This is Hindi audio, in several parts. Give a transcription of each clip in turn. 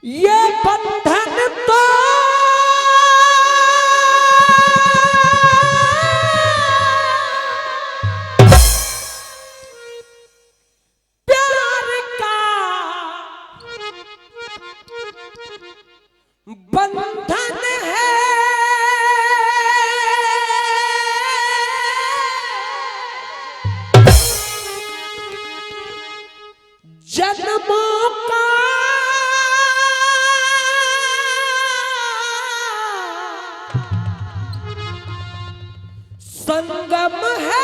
ये बंधन तो प्यार का बंधन है, जन्मों का संगम है।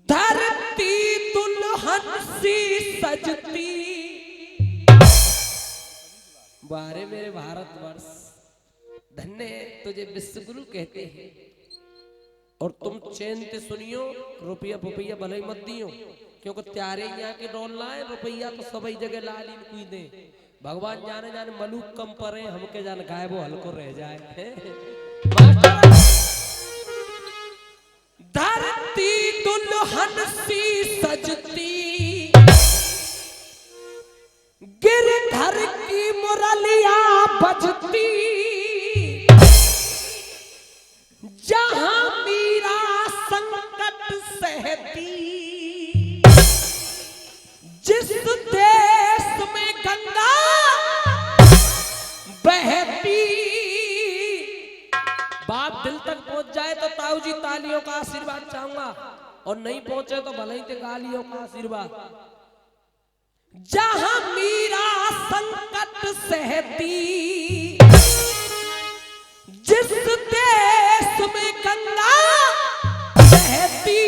धरती दुल्हन सी सजती, बारे मेरे भारतवर्ष धन्य है तुझे विश्वगुरु कहते हैं। और तुम चैन ते सुनियो, रुपया पुपैया भले मत दियो, क्योंकि त्यारे यहाँ के डोल लाए रुपया तो सभी जगह लाली कोई दे। भगवान जाने जाने मलूक कम परे, हमके जाने गायब वो हल्को रह जाए। धरती दुल्हन सी सजती, गिरधर की मुरलिया बजती, जहां मीरा संकट सहती, जिस देश में गंगा बहती। बात दिल तक पहुंच जाए तो ताऊ जी तालियों का आशीर्वाद चाहूंगा, और नहीं पहुंचे तो भले ही ते गालियों का आशीर्वाद। जहां मीरा संकट सहती, जिस देश में गंगा बहती,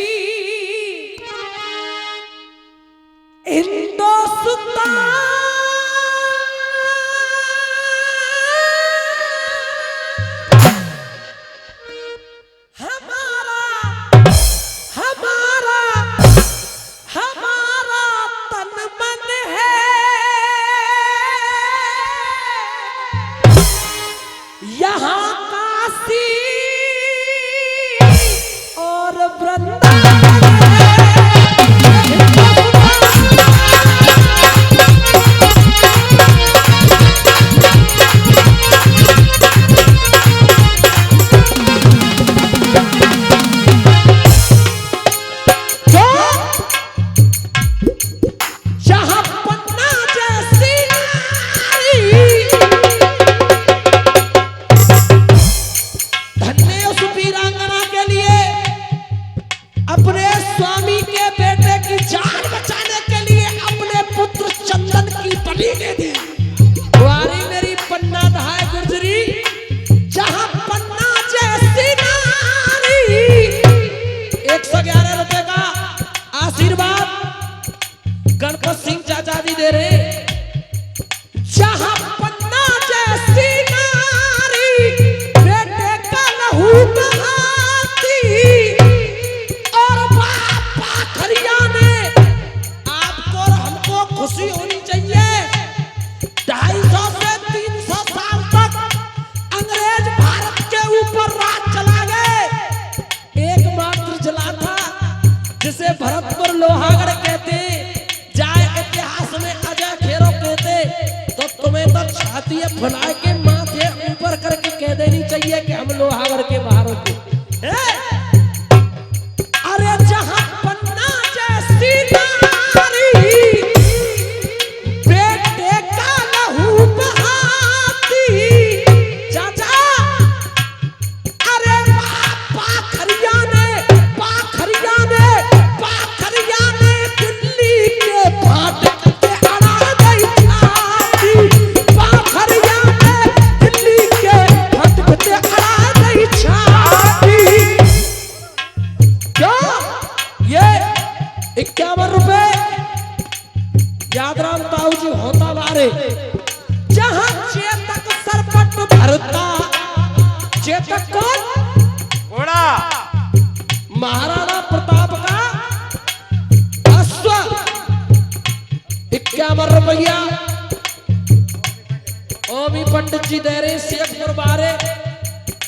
हिंदुस्तान हमारा हमारा हमारा तन मन है। यहाँ काशी और वृंदावन है। गणपत सिंह चाचा जी दे रहे। जहां पन्ना जैसी नारी बेटे का लहू बहाती, और बाप आखरिया ने आपको और हमको खुशी होनी चाहिए। 250 से 300 साल तक अंग्रेज भारत के ऊपर राज चला गए। एकमात्र जिला था जिसे भरतपुर लोहागढ़ कहते, तो तुम्हें तो छाती फुला के माथे ऊपर करके कह देनी चाहिए कि हम लोहागढ़ के बाहर के। अरे जहां पन्ना जैसी नारी बेटे का लहू बहाती, चाचा अरे पाखरिया ने दिल्ली के फाटक यादराम ताऊ जी होता बारे। जहां चेतक सरपट भरता, चेतक कौन? घोड़ा, महाराणा प्रताप का अश्व। 51 रुपया ओमी पंडित जी दे रहे। शेखपुर बारे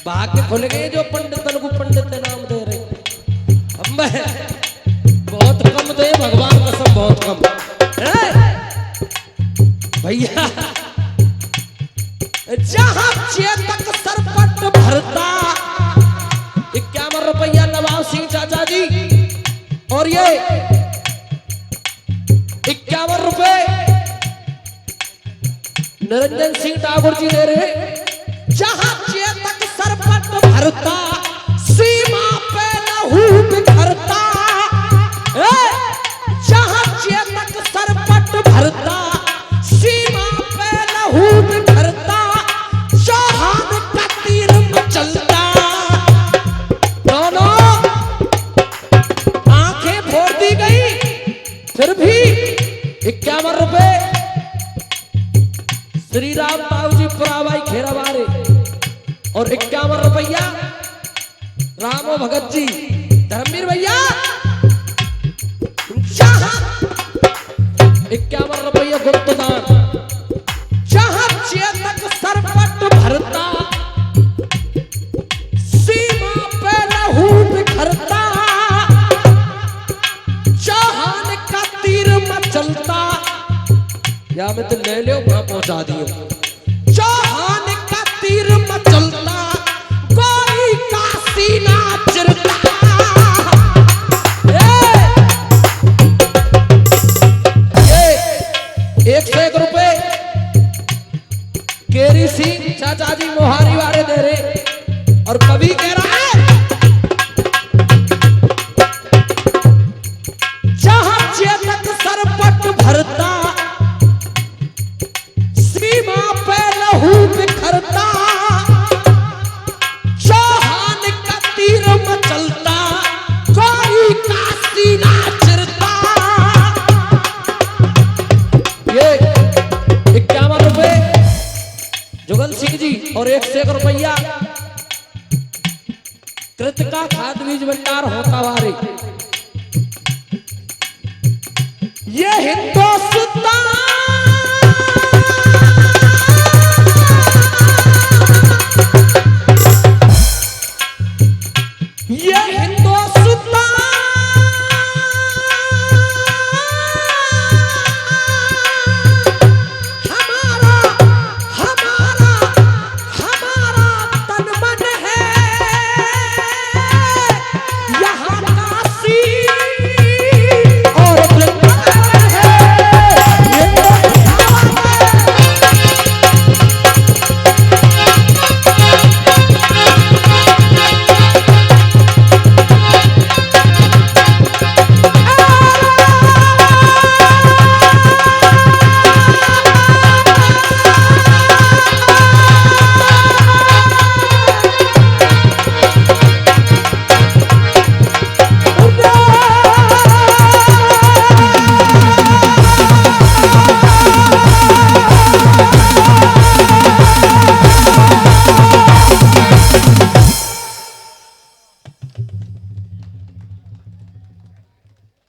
भाग्य खुल गए जो पंडितन को पंडित नाम दे रहे। कम दे भगवान कसम बहुत कम भैया। जहां चेतक सरपट भरता 51 रुपया नवाब सिंह चाचा जी, और ये 51 रुपए निरंजन सिंह ठाकुर जी दे रहे। जहां चेतक सरपट भरता सीमा पे लहू बिखरता, जहां चेतक सरपट भरता सीमा पे लहू बिखरता, चौहान का तीर मचलता। दोनों आंखें फोड़ दी गई, फिर भी 51 रुपए श्री राम बाबू जी पुरावाई खेरावारे और 51 रुपया रामो भगत जी धर्मवीर भैया। जहां 51 रुपया गुप्तदान, जहां चेतक सरपट भरता सीमा पे लहू बिखरता, चौहान का तीर मचलता। या मैं तो ले लो वहां पहुंचा दियो। चौहान का तीर मचलता, गोरी का सीना चिरता। ये 101 रुपए केरी सिंह चाचा जी मोहारी वाले दे रहे, और कवि कह रहा है जहां चेतक सरपट भरता सीमा पे लहू बिखरता, चौहान का तीर मचलता, गोरी का सीना चिरता। ये 51 रुपए जुगल सिंह जी और 101 रुपया कृतिका खाद बीज भंडार होता वारे। ये हिंदुस्तान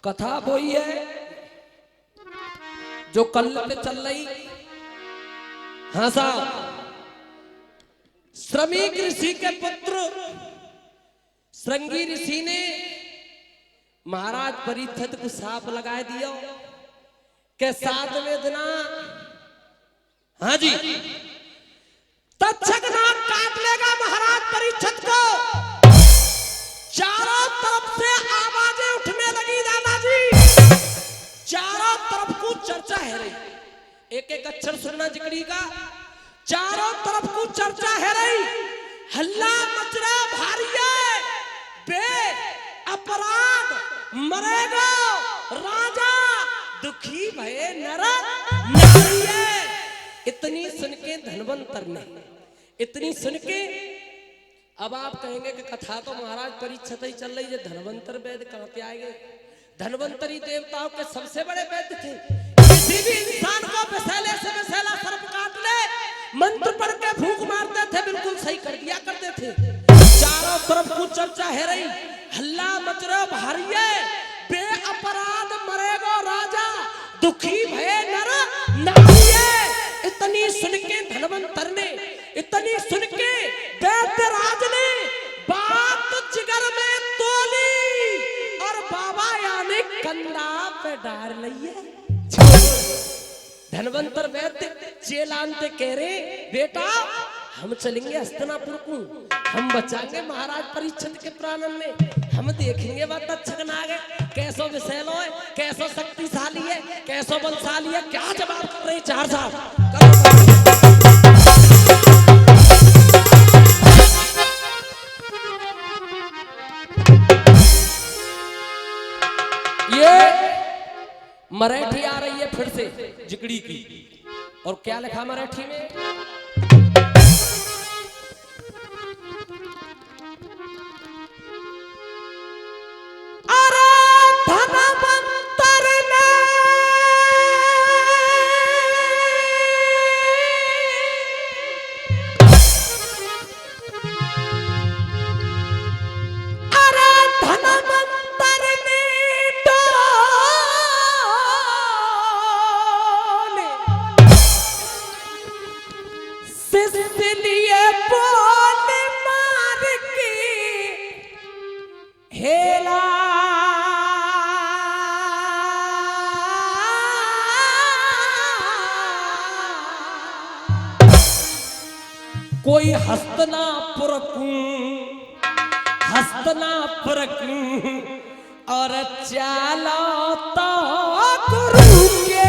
कथा वही है जो कल पे चल रही। हाँ साहब, श्रमिक ऋषि के पुत्र श्रृंगी ऋषि ने महाराज परीक्षित को साप लगा दिया के 7वें दिन, हाँ जी, तक्षक नाग काट लेगा महाराज परीक्षित को। चारों तरफ से आवाजें उठने लगी दादाजी, चारों तरफ को चर्चा है रही, एक एक अक्षर सुनना जिगड़ी का। चारों तरफ को चर्चा है रही, हल्ला मच रहा भारी है, बे अपराध मरेगा राजा, दुखी भये नर नारी है। इतनी सुन के धनवंतर ने, इतनी सुन के, अब आप कहेंगे कि कथा तो महाराज परीक्षित ही चल रही है, धनवंतर वैद्य कहां के आएंगे? धनवंतरी देवताओं के सबसे बड़े वैद्य थे। किसी भी इंसान को विषैले से विषैला सर्प काट ले, मंत्र पढ़ के फूंक मारते थे, बिल्कुल सही कर दिया करते थे। चारों तरफ कुछ चर्चा है रही, हल्ला मच रहा भारी है, बे अपराध मरेगा राजा, दुखी भये नर नारी है। इतनी सुन के धनवंतर ने, इतनी सुन के वैद्यराज ने बात जिगर में तोली और बाबा यार ने कंधा पे डार लिया। धनवंतर वैद्य चेलांते कह रहे बेटा हम चलेंगे हस्तिनापुर को, हम बचाएंगे महाराज परीक्षित के प्राणन में, हम देखेंगे वह तक्षक नाग है कैसो विशैलो है, कैसो शक्तिशाली है, कैसो बलशाली है। क्या जवाब कर रहे 4 साल ये मराठी आ रही है फिर से जिगड़ी की। और क्या लिखा मराठी में? कोई हस्तनापुर और चालो तो गुरु के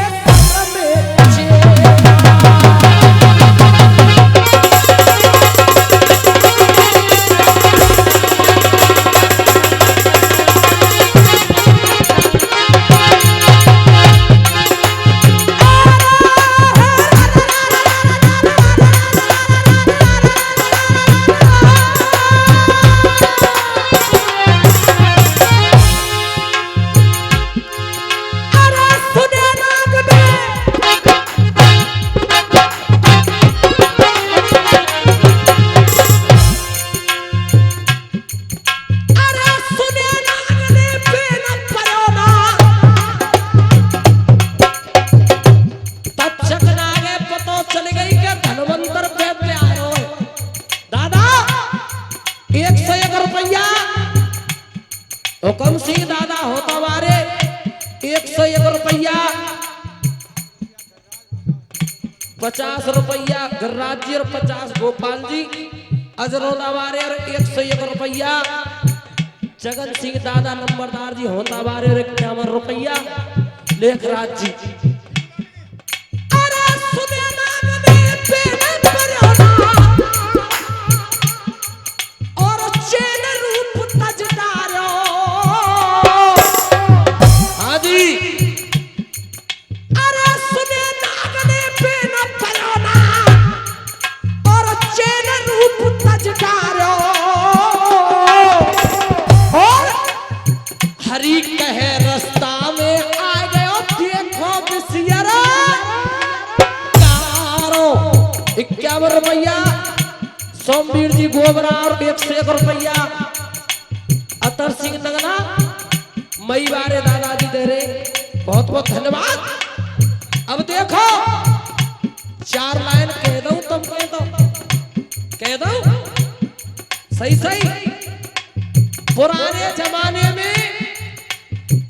हुक्म सिंह दादा होता वारे 101 रुपया, 50 रुपया गिरिराज जी और 50 गोपाल जी अजरोदा वारे और 101 रुपया जगन सिंह दादा नंबरदार जी होता वारे और 51 रुपया लेखराज जी। हरी कहे रास्ता में आ गयो देखो बिसियरा कारो 51 रुपया, सोमवीर जी गोबरा और 101 रुपया, अतर सिंह नगला मई बारे दादाजी दे रहे, बहुत बहुत धन्यवाद। अब देखो 4 लाइन कह दो तुम कह दो सही सही। पुराने जमाने में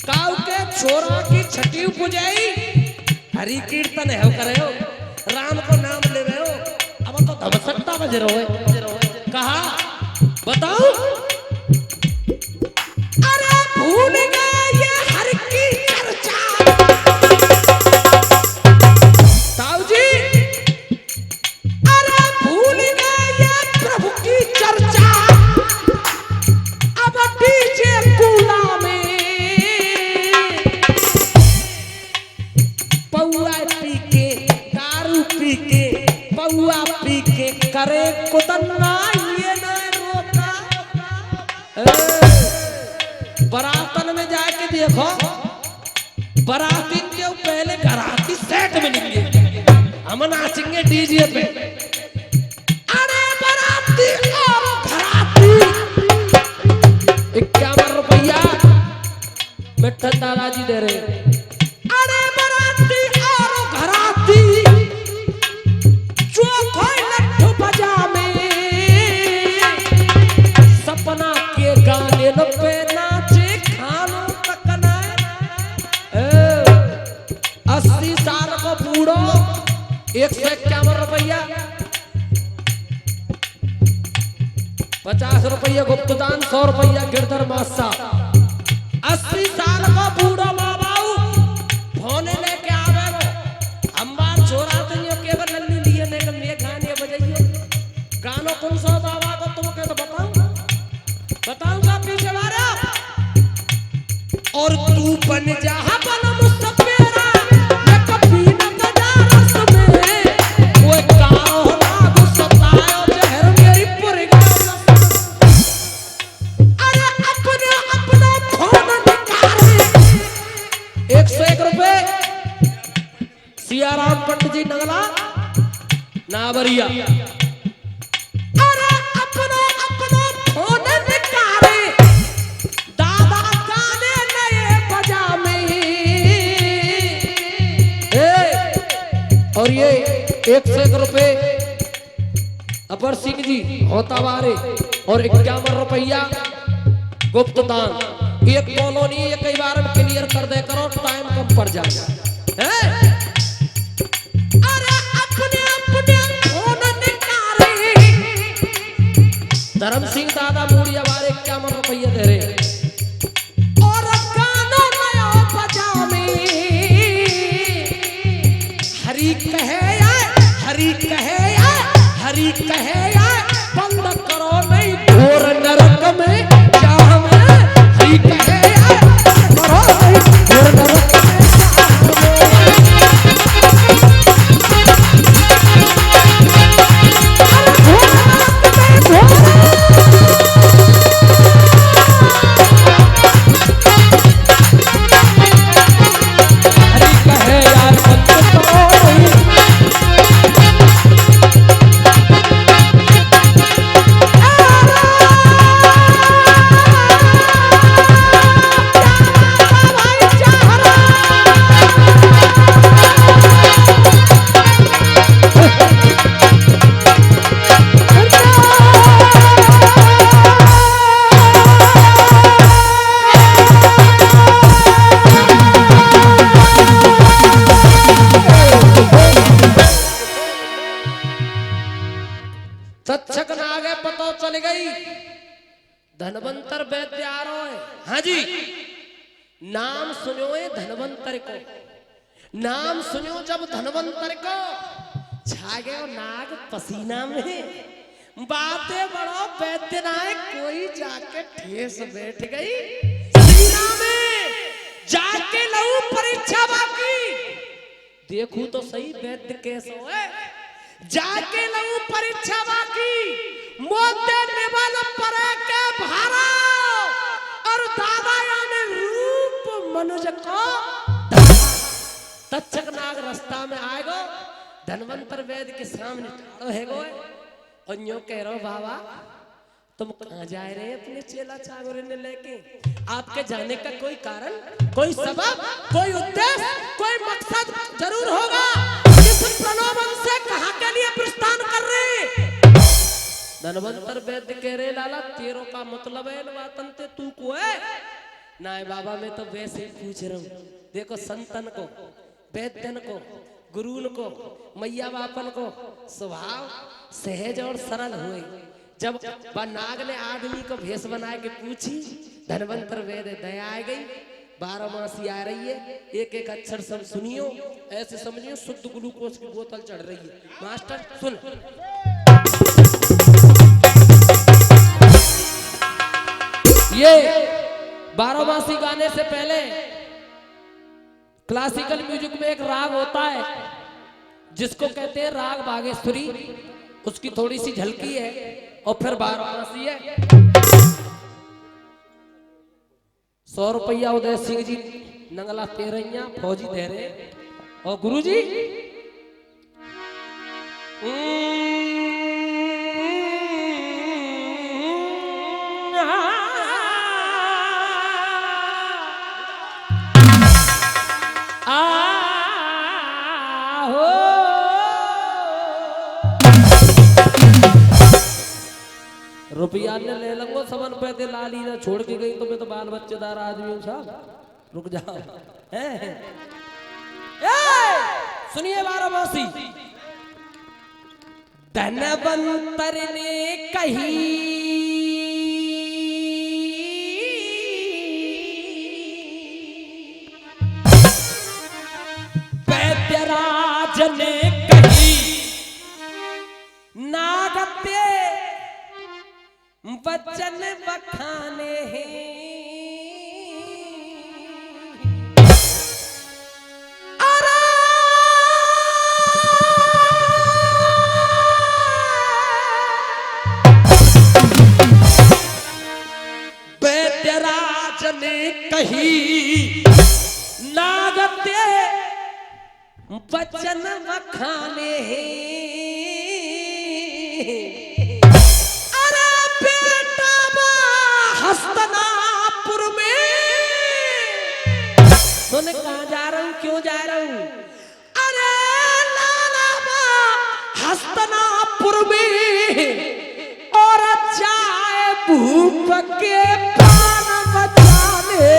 काऊ के छोरा की छठी पुजाई हरि कीर्तन है करे हो, राम को नाम ले रहे हो, अब तो धमसट्टा बज रहे हो। कहा बताओ? अरे भूल गए ये हर की चर्चा ताऊ जी, अरे भूल गए ये प्रभु की चर्चा। अब डीजे कूला में पौआ पी के दारू पी के पौआ पी के करे कुतन्ना ये न रोका। बरातन में जाके देखो बराती के पहले घराती सेट मिलेंगे, हम नाचेंगे डीजे पे। अरे बराती और घराती 51 रुपया मिठन दादाजी दे रहे। अरे बराती और घराती जो कोई लट्ठू बजा में सपना के गाने पे नाचे खानो तक ना रुपया गुप्त दान, 100 रुपया गिरधर मासा। 80 साल का बूढ़ा माँ बाबू फोने लेके आवे वो हम बार छोरा तो नहीं के अगर नन्नी लिए ने के गाने बजाइए गानो कौन सा बाबा को तुम के तो बताऊंगा पीछे वाला। और तू बन जा बन मुस्तफेरा मैं कभी न बजा रस में वो गाओ ना गुस्सायो जहर मेरी पुरगा। अरे अपने अपना फोन निकाले 101 रुपए सियाराम पंडित जी नगला नावरिया। अरे अपना अपना फोन निकाले दादा गाने नए बजा में। और ये 101 रुपए अपर सिंह जी होता बारे और 51 रुपया गुप्त दान। एक कॉलोनी ये कई बार क्लियर कर दे करो टाइम कम पड़ जाए। अरे अपने अपने फोन निकाले धर्म सिंह दादा मूड़िया बारे 51 रुपया दे रहे और गानो नया बजा में। हरी कहे हरी कहे हरी कहे बंद करो नहीं घोर नरक में जहाँ में हरी कहे मरो नहीं घोर नरक में। तक्षक ना आगे पता चल गई धनवंतर वैद्य आ रहा है। हाँ जी नाम सुनो धनवंतर को, नाम सुनो जब धनवंतर को छा गए नाग पसीना में। बातें बड़ो वैद्य नाय कोई जाके ठेस बैठ गई पसीना में जाके लहू परीक्षा बाकी। देखू तो सही वैद्य कैसे है जाके लहू परीक्षा बाकी मोते निबल पर के भारा और दादा याने रूप मनुज को। तक्षक नाग रास्ता में आएगो धनवंतर वैद्य के सामने खड़ो हैगो और यूं कह रहा बाबा तुम कहाँ जा रहे हैं अपने चेला चागोरे ने लेके। आपके जाने का कोई कारण कोई सबब कोई उद्देश्य कोई मकसद जरूर होगा। किस प्रलोभन से कहाँ के लिए प्रस्थान कर रहे। धनवंतर वैद्य कह रहे लाला तेरो का मतलब है नवातन ते तू को है ना बाबा मैं तो वैसे ही पूछ रहा हूँ। देखो संतन को वैद्यन को गुरुन को मैया बापन को स्वभाव सहज और सरल हुए। जब नाग ने आदमी को भेष बना के पूछी धनवंतर वैद्य दया आ गई 12 मासी आ रही है एक एक अक्षर सब सुनियो ऐसे समझियो शुद्ध ग्लूकोज की बोतल चढ़ रही है। मास्टर सुन ये 12 मासी गाने से पहले क्लासिकल म्यूजिक में एक राग होता है जिसको कहते हैं राग बागेश्वरी। उसकी थोड़ी सी झलकी है और फिर 12 मासी है। 100 रुपया उदय सिंह जी नंगला 13 फौजी दे रहे और गुरु जी रुपया ने ले लूंगा समन पैदे लाली ना छोड़ के गई तो मैं तो बाल बच्चेदार आदमी हूँ साहब रुक जाओ। सुनिए 12 मासी धनवंतर ने कही नागते बचन बखाने अरे बेटा हस्तनापुर में सुन कहाँ जा रहा हूँ क्यों जा रहा हूँ अरे लाला हस्तनापुर में और जाए भूप के प्राण बचाने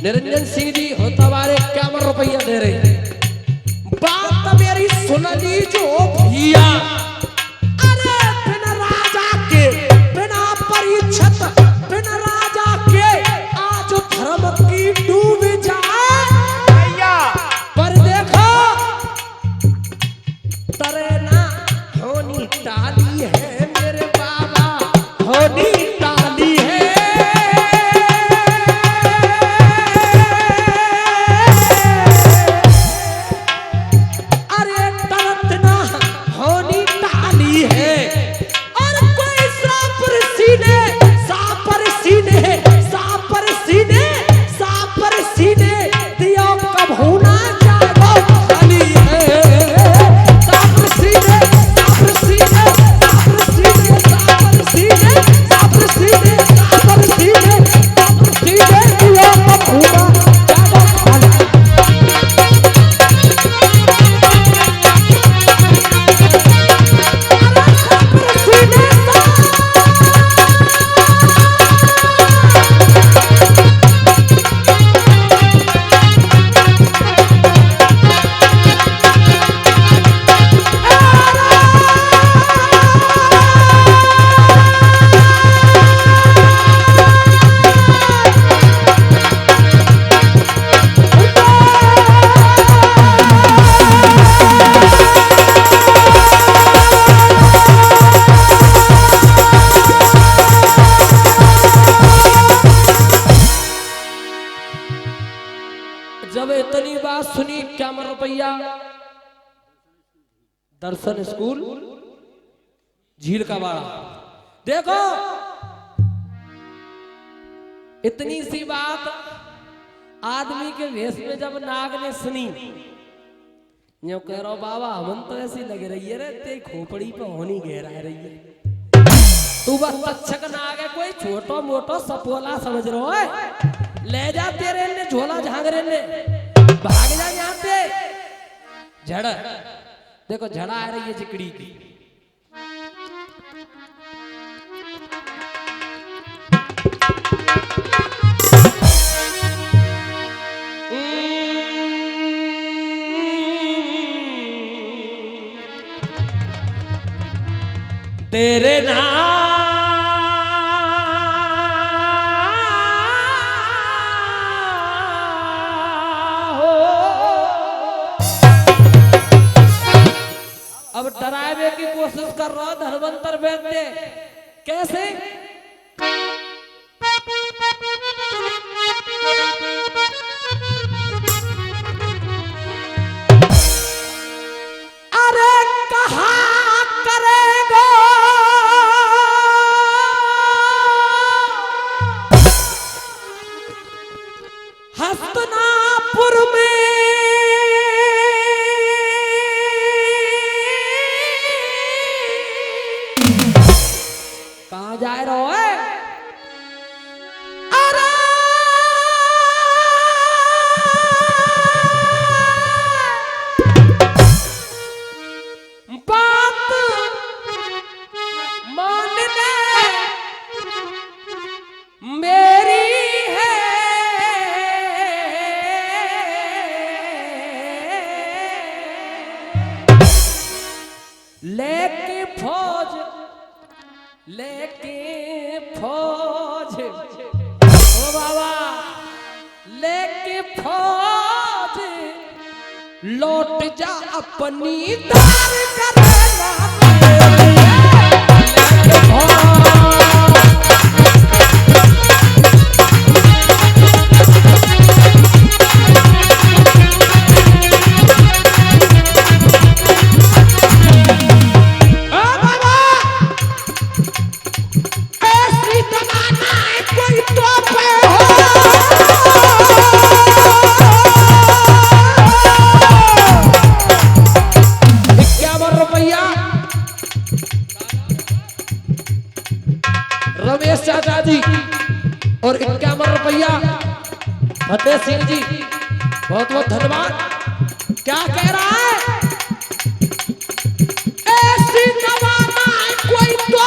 निरंजन सिंह जी होता वारे 51 रुपया दे रहे बात मेरी सुन लीजो भैया अरे बिना राजा के बिना परीक्षित बिना राजा के आज धर्म की डूब जाए भैया पर देखो तरे ना होनी टाली है मेरे बाबा होनी टाली है जब इतनी बात सुनी 51 रुपया दर्शन स्कूल झील का बाड़ा देखो इतनी सी बात आदमी के वेश में जब नाग ने सुनी यो कह रहा बाबा हम तो ऐसी लग रही है रे ते खोपड़ी पे होनी गहरा रही है तू बस तक्षक नाग है कोई छोटो मोटो सपोला समझ रहा है ले जा तेरे ने झोला झांगरे ने भाग जा यहाँ पे झड़ देखो झड़ा आ रही है चिकड़ी की तेरे नाम हो। अब डरावे की कोशिश कर रहा धनवंतर वैद्य। कैसे? अरे कहा करेगा हस्तनापुर में कहा जा रहा है? अरे बात मान ले मेरी है, लेके फौज ओ बाबा लेके फौज लौट जा अपनी दार करेगा लेके फौज। रमेश चाचा जी और 51 रुपया फतेह सिंह जी, बहुत बहुत धन्यवाद। क्या कह रहा है? ऐसी जमाना है कोई तो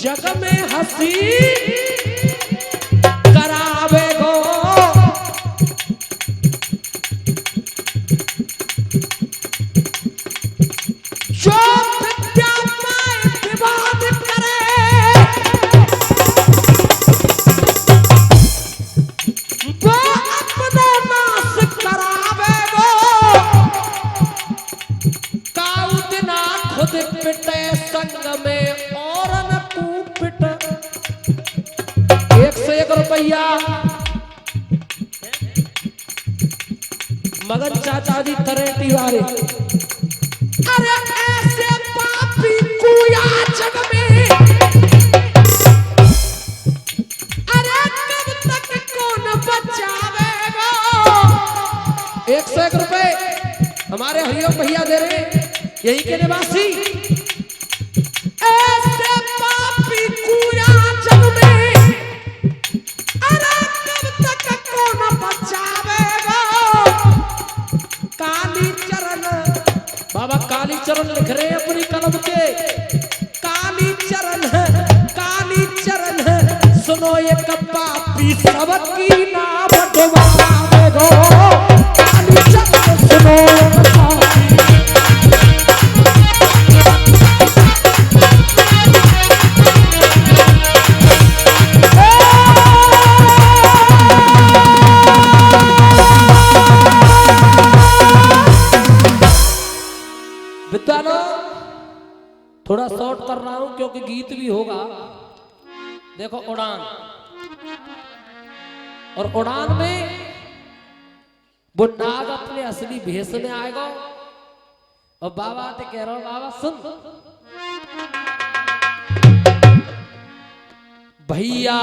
जग में हंसी करावे गो। जो विद्या में विवाद करे वो अपने नाश करावे गो। काऊ दिना खुद पिटे संग में और न कूपिट। 101 रुपया मगन चाचा जी तरेटी वाले। अरे ऐसे पापी कुया जग में, अरे कब तक कौन बचावेगा। 101 रुपए हमारे हरिओम भैया दे रहे, यही के निवासी। ऐसे पापी कुया जग में, अरे कब तक कौन बचावेगा। काली चरण बाबा काली चरण लिख रहे हैं अपनी कलम के। काली चरण है सुनो ये पापी सबकी ना बटवावेगो। काली चरण सुनो विद्वानों, थोड़ा शॉर्ट कर रहा हूं क्योंकि गीत भी होगा। देखो उड़ान, और उड़ान में वो नाग अपने असली भेष में आएगा और बाबा ते कह रहा हूं बाबा सुन भैया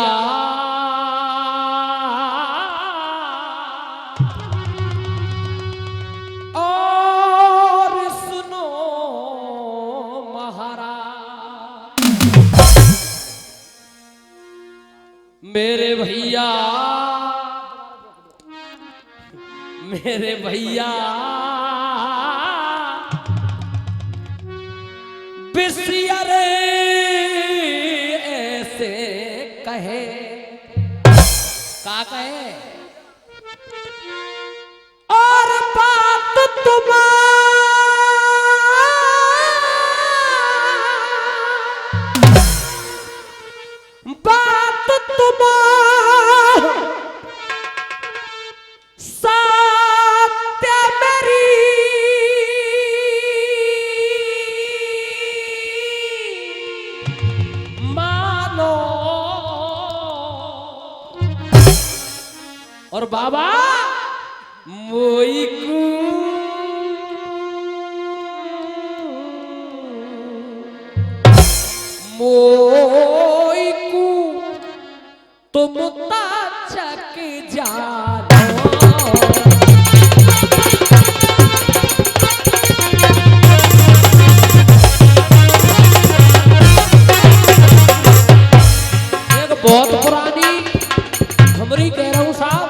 मेरे भैया बिसियर ऐसे कहे, का कहे और बात सत्य मेरी मानो और बाबा मोई को तुम ताचक जानो। एक बहुत पुरानी खबरी कह रहा हूं साहब।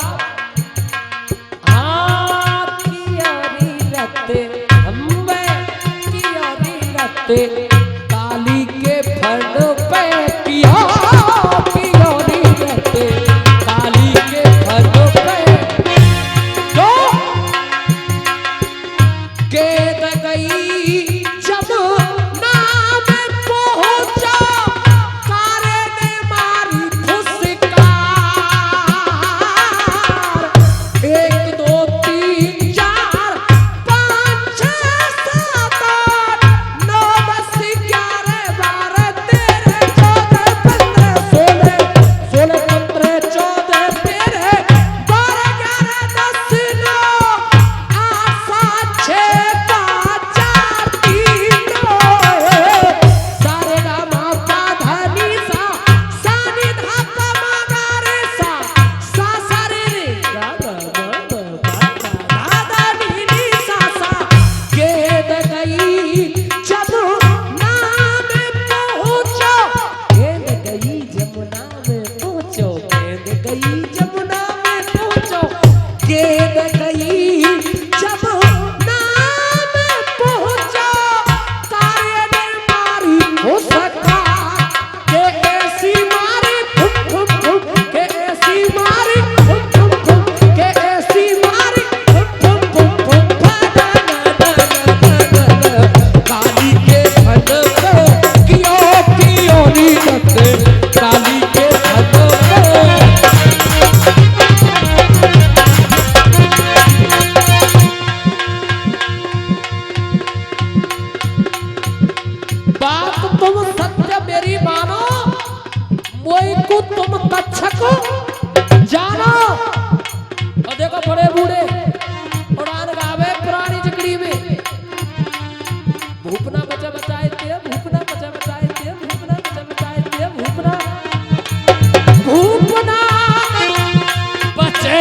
काली के फड़ पे किया काली के फड़ पे तो गेद गई जब नाम पहुंचा सारे ने मारी फुसकार। 1 2 3 4 5 6 7 8 9 10 11 12 13 14 15 16 16 15 14 13 12 11 10 9 8 7 6 5 4 3 2 सारे गा मा पा धा नी सा नी धा पा मा गा रे सा सा रे रे गा गा मा मा पा धा धा नी नी सा गेद गई जब नाम पहुंचो गेद गई जमुना में पहुंचो गेद गई जमुना में पहुंचो गेद गई जब नाम पहुंचो तारे ने मारी हो सका के ऐसी मारी फुम फुम फुम के ऐसी मारी फुम फुम फुम के ऐसी मारी फुम फुम फुम फुम काली के फड़ पे कियो नी रते काली के फड़ पे। बात तुम सत्य मेरी मानो मोई को तुम कच्छक जानो। और देखो बड़े बूढ़े उड़ान गावे पुरानी जकड़ी में भूपना बचा बचाए ते भूपना बचा बचाए ते भूपना बचा बचाए ते भूपना भूपना बचे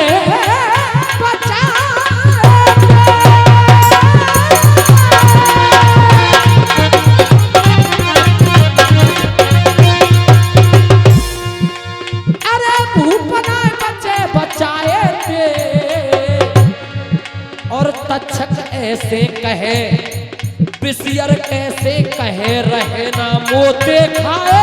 अरे भूपना बचे बचाए थे और तक्षक ऐसे कहे बिसियर कैसे कहे रहे ना मोते खाए।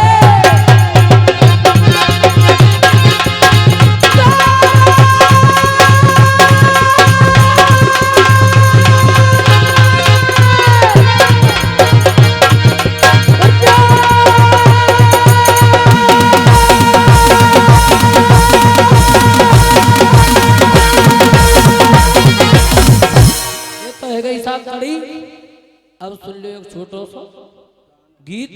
ये तो है गई साहब कड़ी। अब सुन लो एक छोटा सा गीत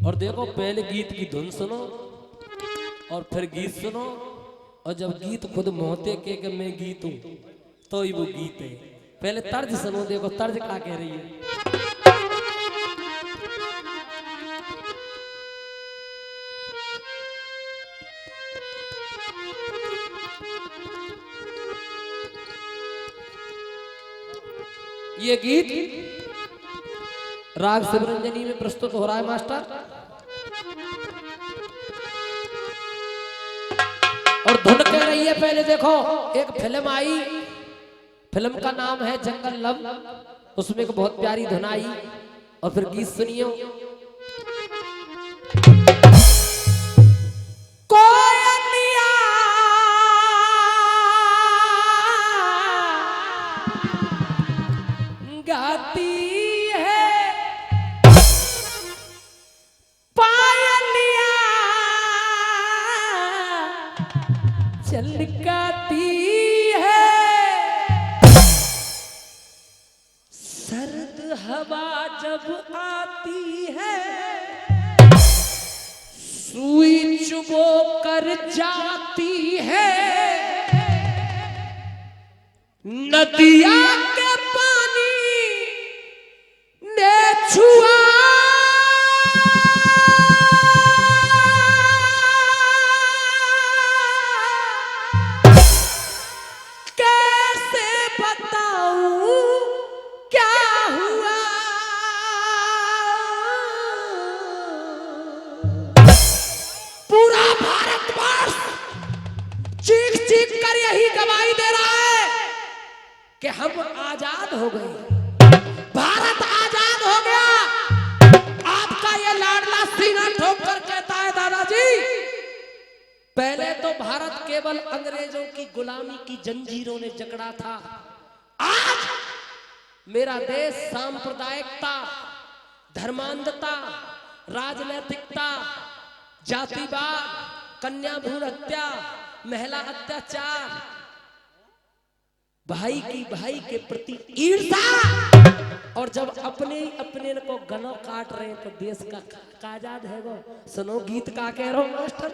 और देखो पहले गीत की धुन सुनो और फिर गीत सुनो और जब गीत खुद मोहते के मैं गीत हूं तो ही वो गीत है। पहले तर्ज सुनो देखो तर्ज क्या कह रही है। ये गीत राग शिवरंजनी में प्रस्तुत हो रहा है मास्टर। धुन कह रही है। पहले देखो एक फिल्म आई, फिल्म का नाम है जंगल लव, उसमें एक बहुत प्यारी धुन आई और फिर गीत सुनियो। कोयलिया गाती है, पायलिया छलकाती है, सर्द हवा जब आती है सुई चुभो कर जाती है, नदिया के पानी ने छुआ कैसे बताऊं क्या हुआ, पूरा भारतवर्ष चीख चीख कर यही गवाही दे रहा है कि हम आजाद हो गए, भारत आजाद हो गया। आपका ये लाडला सीना ठोक कर कहता है दादाजी, पहले तो भारत केवल अंग्रेजों की गुलामी की जंजीरों ने जकड़ा था, आज मेरा देश सांप्रदायिकता, धर्मांधता, राजनैतिकता, जातिवाद, कन्या भ्रूण हत्या, महिला अत्याचार, भाई की भाई के प्रति ईर्ष्या, और जब अपने अपने को गलों काट रहे हैं तो देश का आजाद है वो। सुनो गीत का कह रहा हूं मास्टर,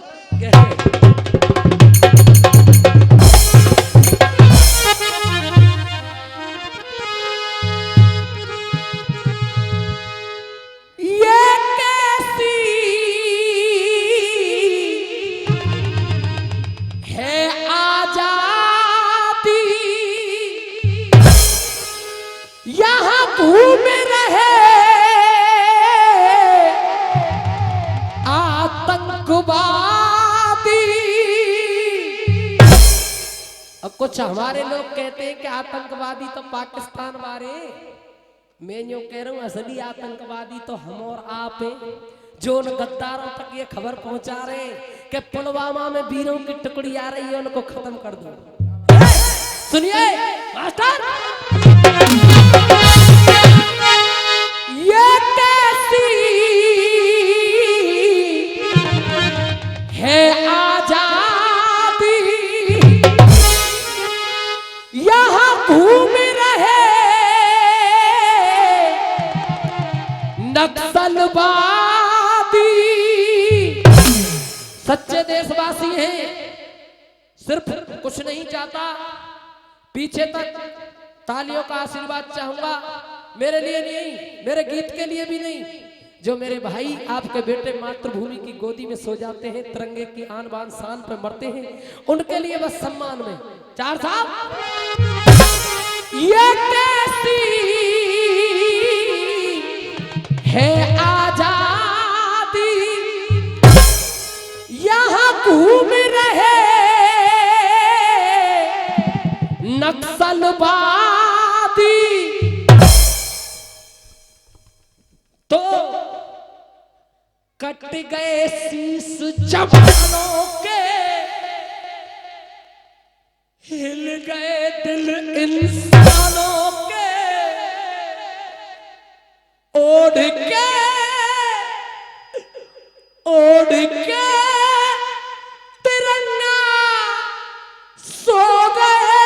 कुछ हमारे लोग कहते हैं कि आतंकवादी तो पाकिस्तान वाले, मैं यूं कह रहा हूं असली आतंकवादी तो हम और आप हैं, जो उन गद्दारों तक ये खबर पहुंचा रहे हैं कि पुलवामा में वीरों की टुकड़ी आ रही है, उनको खत्म कर दो। सुनिए मास्टर, ये कैसी है आजादी, यहां घूम रहे नक्सलवादी, सच्चे देशवासी हैं, सिर्फ कुछ नहीं चाहता, पीछे तक तालियों का आशीर्वाद चाहूंगा, मेरे लिए नहीं, मेरे गीत के लिए भी नहीं, जो मेरे भाई आपके बेटे मातृभूमि की गोदी में सो जाते हैं, तिरंगे की आन बान शान पे मरते हैं, उनके लिए बस सम्मान में। चार साहब, ये कैसी है आजादी, यहां घूम रहे नक्सलवादी, तो कट गए शीश जवानों के, हिल गए दिल इंसानों के, ओढ़ के तिरंगा सो गए,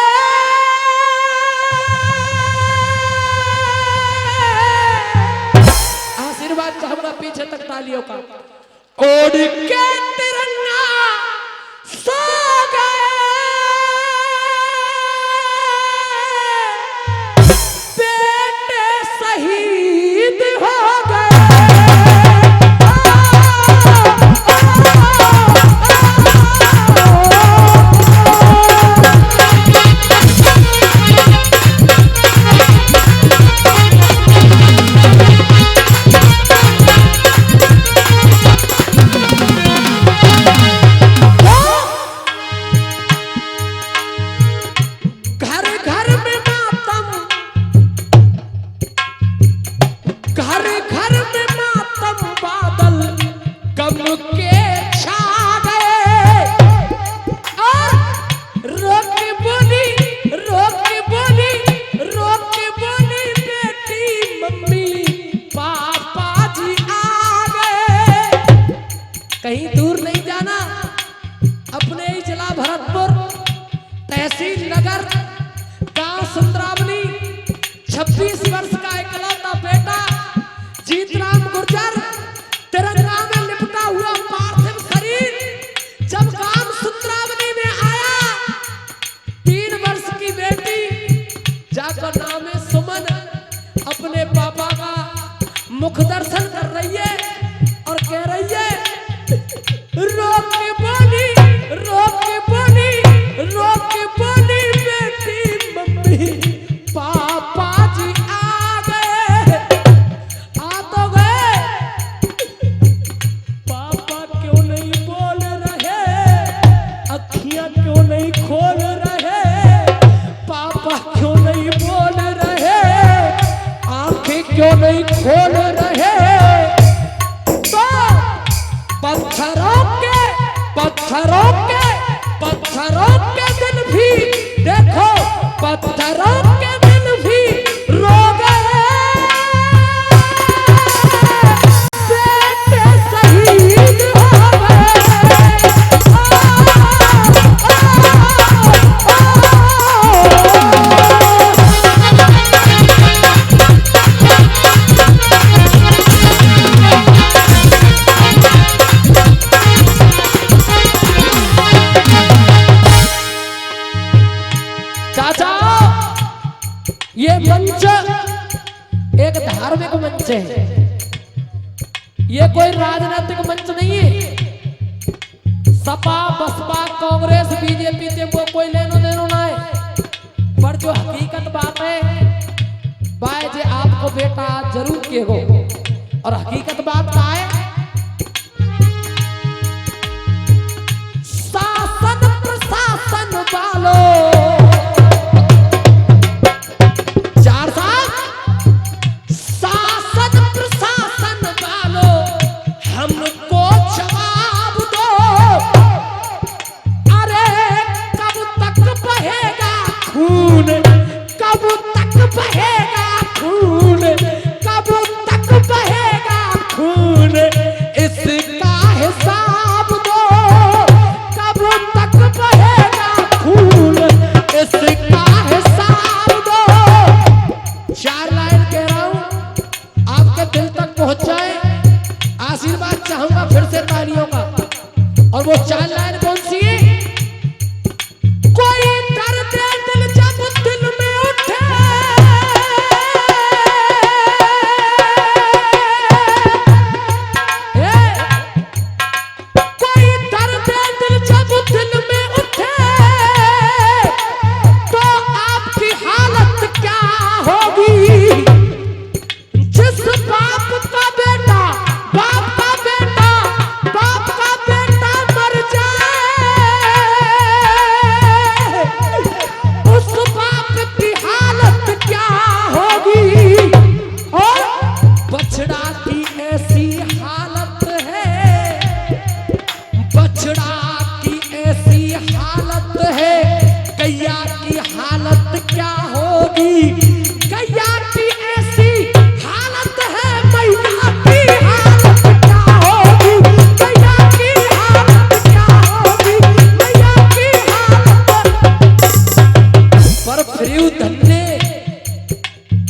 आशीर्वाद चाहूंगा पीछे तक तालियों का, ओढ़ के तिरंगा सो गए, बेटे शहीद हो गए, कहीं दूर नहीं जाना, अपने ही जिला भरतपुर, तहसील नगर, गांव सुंदरावली, 26 वर्ष का इकलौता बेटा जीतराम गुर्जर, तिरंगा में लिपटा हुआ पार्थिव शरीर जब गांव सुंदरावली में आया, 3 वर्ष की बेटी जाकर नाम है सुमन अपने पापा का मुख दर्शन कर रही है और कह रही है, रोक के बोली, रोक के बोली, रोक के बोली बेटी मम्मी पापा जी आ गए, आ तो गए, पापा क्यों नहीं बोल रहे, अखियां क्यों नहीं खोल रहे, पापा क्यों नहीं बोल रहे, आंखें क्यों नहीं खोल रहे। तो पत्थरों के दिल भी देखो, पत्थरों के दिल भी रो गए, बेटे शहीद हो गए। ये मंच एक धार्मिक मंच है, ये कोई राजनीतिक मंच नहीं है। सपा बसपा कांग्रेस बीजेपी से वो कोई लेनो देनो ना है, पर जो हकीकत बात है बाय जे आपको बेटा जरूर के हो, और हकीकत बात का है, शासन प्रशासन वालों वो 4 लाइन कौन सी है? कोई दर्द दिल जब दिल में उठे, कोई दर्द दिल जब दिल में उठे, तो आपकी हालत क्या होगी? जिस बाप का बेटा, बाप का बेटा, बाप का बेटा मर जाए, उस बाप की हालत क्या होगी? और बछड़ा की ऐसी हालत है, बछड़ा की ऐसी हालत है, गैया की हालत क्या होगी? गैया की ऐसी हालत है, मैया की हालत क्या होगी? गैया की हालत क्या होगी? मैया की हालत। पर फ्रीव धन्ने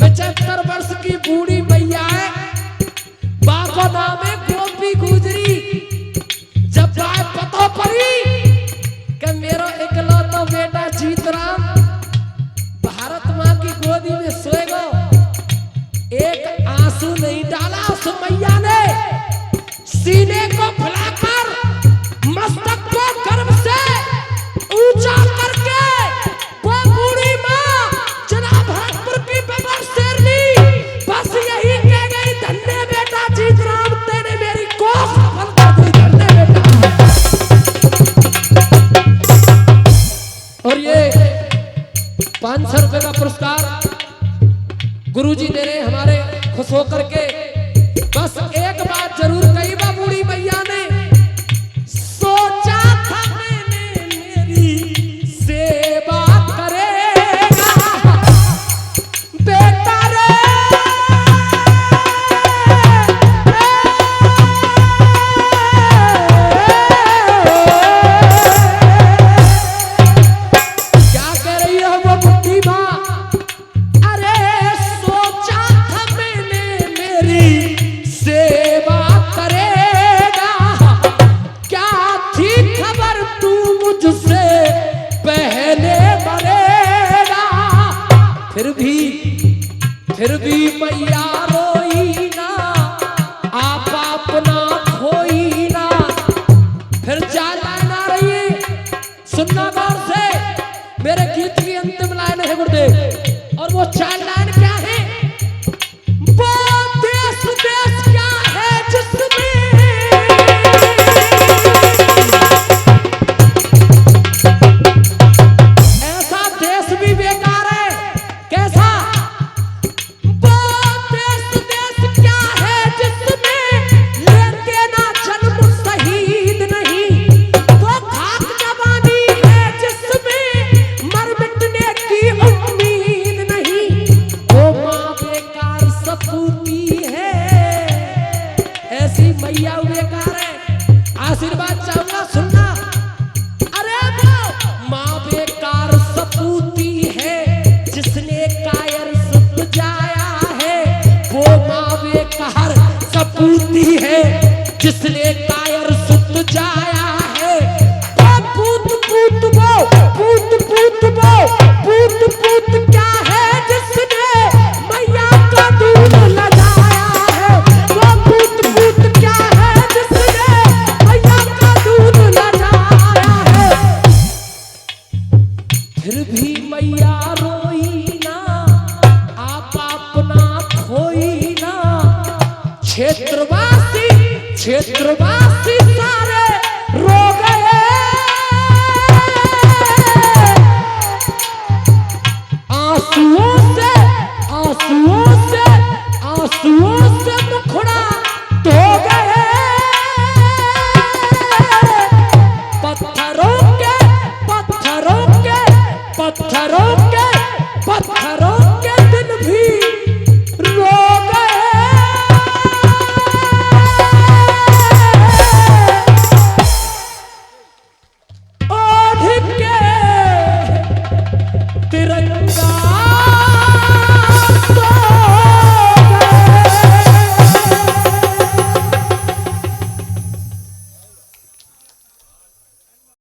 75 वर्ष की बूढ़ी मैया है, बाको नाम है गोपी गुजरी, जब बाय पतो पड़ी कि मेरा इकलौता बेटा जीतराम भारत मां की गोदी में सोएगा, एक आंसू नहीं डाला उस मैया ने, सीने को फुलाकर मस्तक को गर्व से ऊंचा करके वो बूढ़ी मां जिला भरतपुर की बबर शेरनी बस यही कह गई, धन्य बेटा जीतराम, तेने मेरी कोस सफल कर दी, धन्य बेटा। और ये 500 रुपए का पुरस्कार गुरुजी दे रहे हमारे, खुश होकर के। बस एक बात जरूर कही बा बूढ़ी मैया ने, सोचा था मैंने मेरी सेवा करेगा बेटा रे, चार लाइन क्या है? वो देश देश क्या है जिसमें ऐसा देश भी बेकार है। कैसा? वो देश देश क्या है जिसमें लेते ना जन्म शहीद नहीं, वो खाक जवानी है जिसमें मर मिटने की उम्मीद नहीं, वो माँ बेकार सपूती है। ऐसी मैया बेकार है। आशीर्वाद चाहूंगा, सुनना। अरे वो माँ बेकार सपूती है जिसने कायर सुत जाया है, वो माँ बेकार सपूती है जिसने कायर सुत जाया है। वो पूत पूत वो पूत पूत वो पूत पूत क्या है जिसने मैया का दूध लगाया है, वो पूत पूत क्या है जिसने मैया का दूध लगाया है। फिर भी मैया रोई ना, आप अपना खोई ना, क्षेत्रवासी क्षेत्रवासी